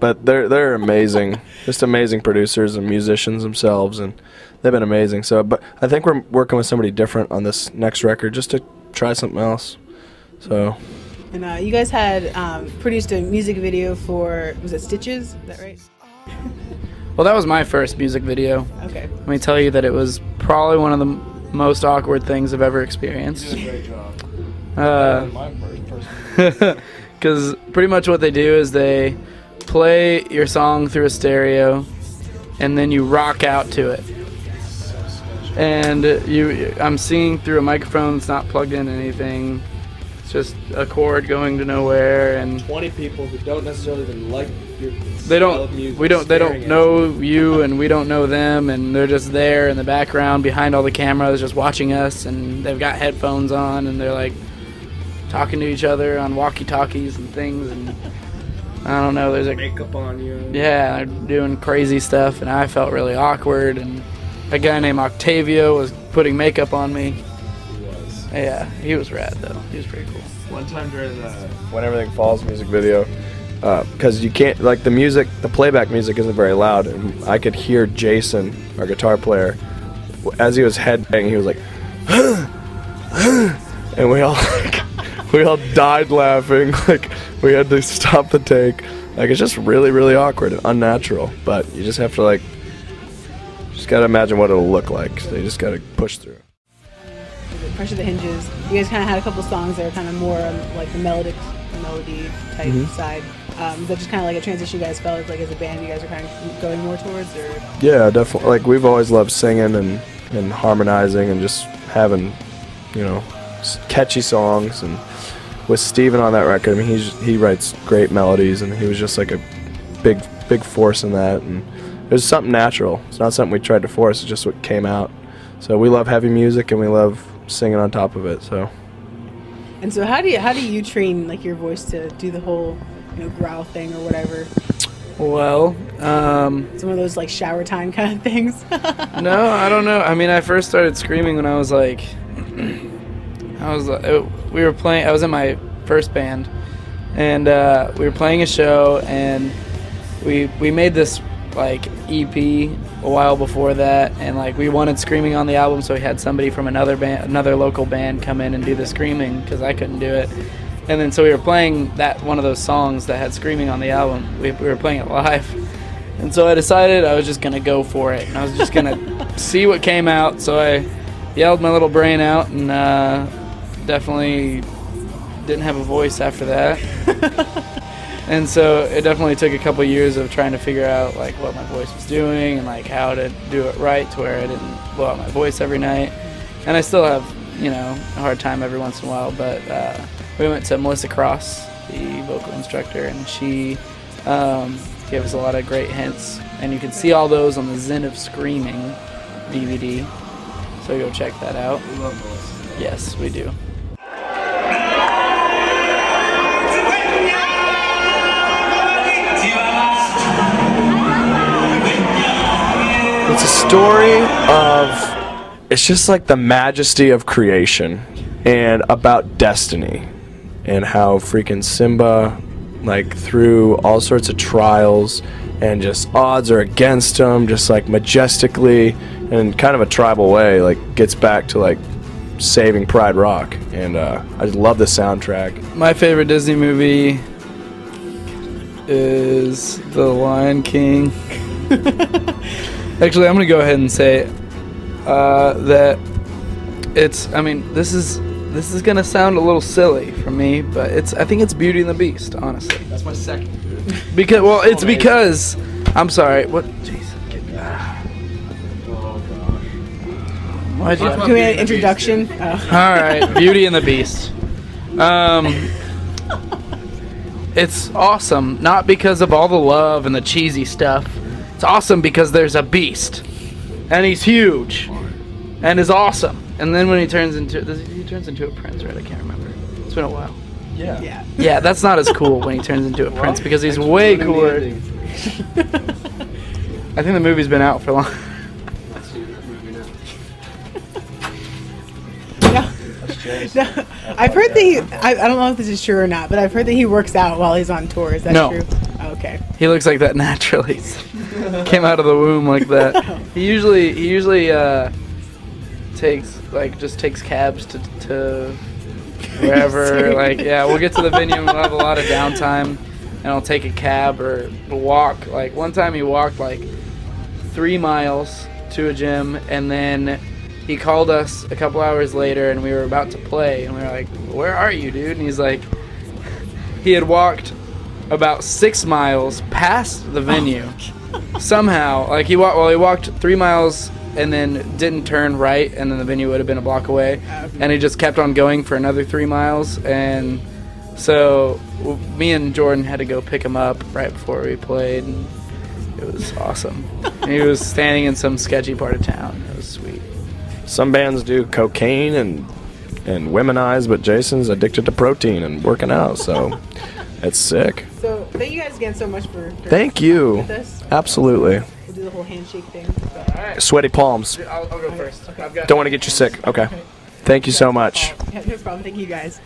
but they're amazing, just amazing producers and musicians themselves, and they've been amazing. So, but I think we're working with somebody different on this next record, just to try something else. So. And you guys had produced a music video for, was it Stitches? Is that right? Well, that was my first music video. Okay. Let me tell you that it was probably one of the most awkward things I've ever experienced. You did a great job. My first Because pretty much what they do is they play your song through a stereo, and then you rock out to it. And I'm singing through a microphone that's not plugged into anything. It's just a cord going to nowhere, and 20 people who don't necessarily even like your they don't know you, and we don't know them, and they're just there in the background behind all the cameras just watching us, and they've got headphones on, and they're like talking to each other on walkie-talkies and things, and I don't know, there's like makeup on you. Yeah, they're doing crazy stuff, and I felt really awkward, and a guy named Octavio was putting makeup on me. He was. Yeah, he was rad though. He was pretty cool. One time during the When Everything Falls music video, because you can't, like, the playback music isn't very loud, and I could hear Jason, our guitar player, as he was headbanging, he was like, and we all died laughing. Like, we had to stop the take. Like, it's just really, really awkward and unnatural, but you just have to, like, just gotta imagine what it'll look like. So you just gotta push through. Pressure the Hinges. You guys kind of had a couple songs that were kind of more on like the melody type side. Is that just kind of like a transition you guys felt like as a band you guys are kind of going more towards? Or? Yeah, definitely. Like, we've always loved singing and harmonizing and just having, you know, catchy songs. And with Steven on that record, I mean, he writes great melodies, and he was just like a big force in that. And it was something natural. It's not something we tried to force. It's just what came out. So we love heavy music, and we love singing on top of it. So. And so how do you train like your voice to do the whole, you know, growl thing or whatever? Well, some of those like shower time kind of things. No, I don't know. I mean, I first started screaming when I was like, I was in my first band, and we were playing a show, and we made this like EP a while before that, and like we wanted screaming on the album, so we had somebody from another local band come in and do the screaming because I couldn't do it. And then so we were playing one of those songs that had screaming on the album. We were playing it live, and so I decided I was just gonna go for it, and I was just gonna see what came out. So I yelled my little brain out, and definitely didn't have a voice after that. And so it definitely took a couple years of trying to figure out like what my voice was doing and like how to do it right to where I didn't blow out my voice every night. And I still have, you know, a hard time every once in a while, but we went to Melissa Cross, the vocal instructor, and she gave us a lot of great hints. And you can see all those on the Zen of Screaming DVD. So go check that out. We love Melissa. Yes, we do. It's a story of, it's just like the majesty of creation and about destiny and how freaking Simba, like through all sorts of trials and just odds are against him, just like majestically and in kind of a tribal way, like gets back to like saving Pride Rock. And I just love the soundtrack. My favorite Disney movie is The Lion King. Actually, I'm going to go ahead and say that it's, I mean, this is going to sound a little silly for me, but I think it's Beauty and the Beast, honestly. That's my second. Because, well, it's because, I'm sorry, what, jeez. Oh, gosh. Why'd you, Can we have an introduction? Oh. Alright, Beauty and the Beast. It's awesome, not because of all the love and the cheesy stuff. It's awesome because there's a beast, and he's huge, and is awesome. And then when he turns into a prince, right? I can't remember. It's been a while. Yeah. Yeah, that's not as cool when he turns into a prince because he's way cooler. I think the movie's been out for long. No, I've heard that I don't know if this is true or not, but I've heard that he works out while he's on tour. Is that true? Okay. He looks like that naturally. Came out of the womb like that. He usually takes cabs to wherever. Like, yeah, we'll get to the venue and we'll have a lot of downtime, and I'll take a cab or walk. Like one time he walked like 3 miles to a gym, and then he called us a couple hours later and we were about to play, and we were like, "Where are you, dude?" And he's like, he had walked about 6 miles past the venue. Somehow, like he walked 3 miles and then didn't turn right, and then the venue would have been a block away, and he just kept on going for another 3 miles. And so me and Jordan had to go pick him up right before we played, and it was awesome. And he was standing in some sketchy part of town. It was sweet. Some bands do cocaine and womanize, but Jason's addicted to protein and working out, so it's sick. So thank you guys again so much for Thank you. with us. Absolutely. We'll do the whole handshake thing. All right. Sweaty palms. I'll go first. Okay. Don't want to get you sick. Okay. Thank you so much. Yeah, no problem. Thank you guys.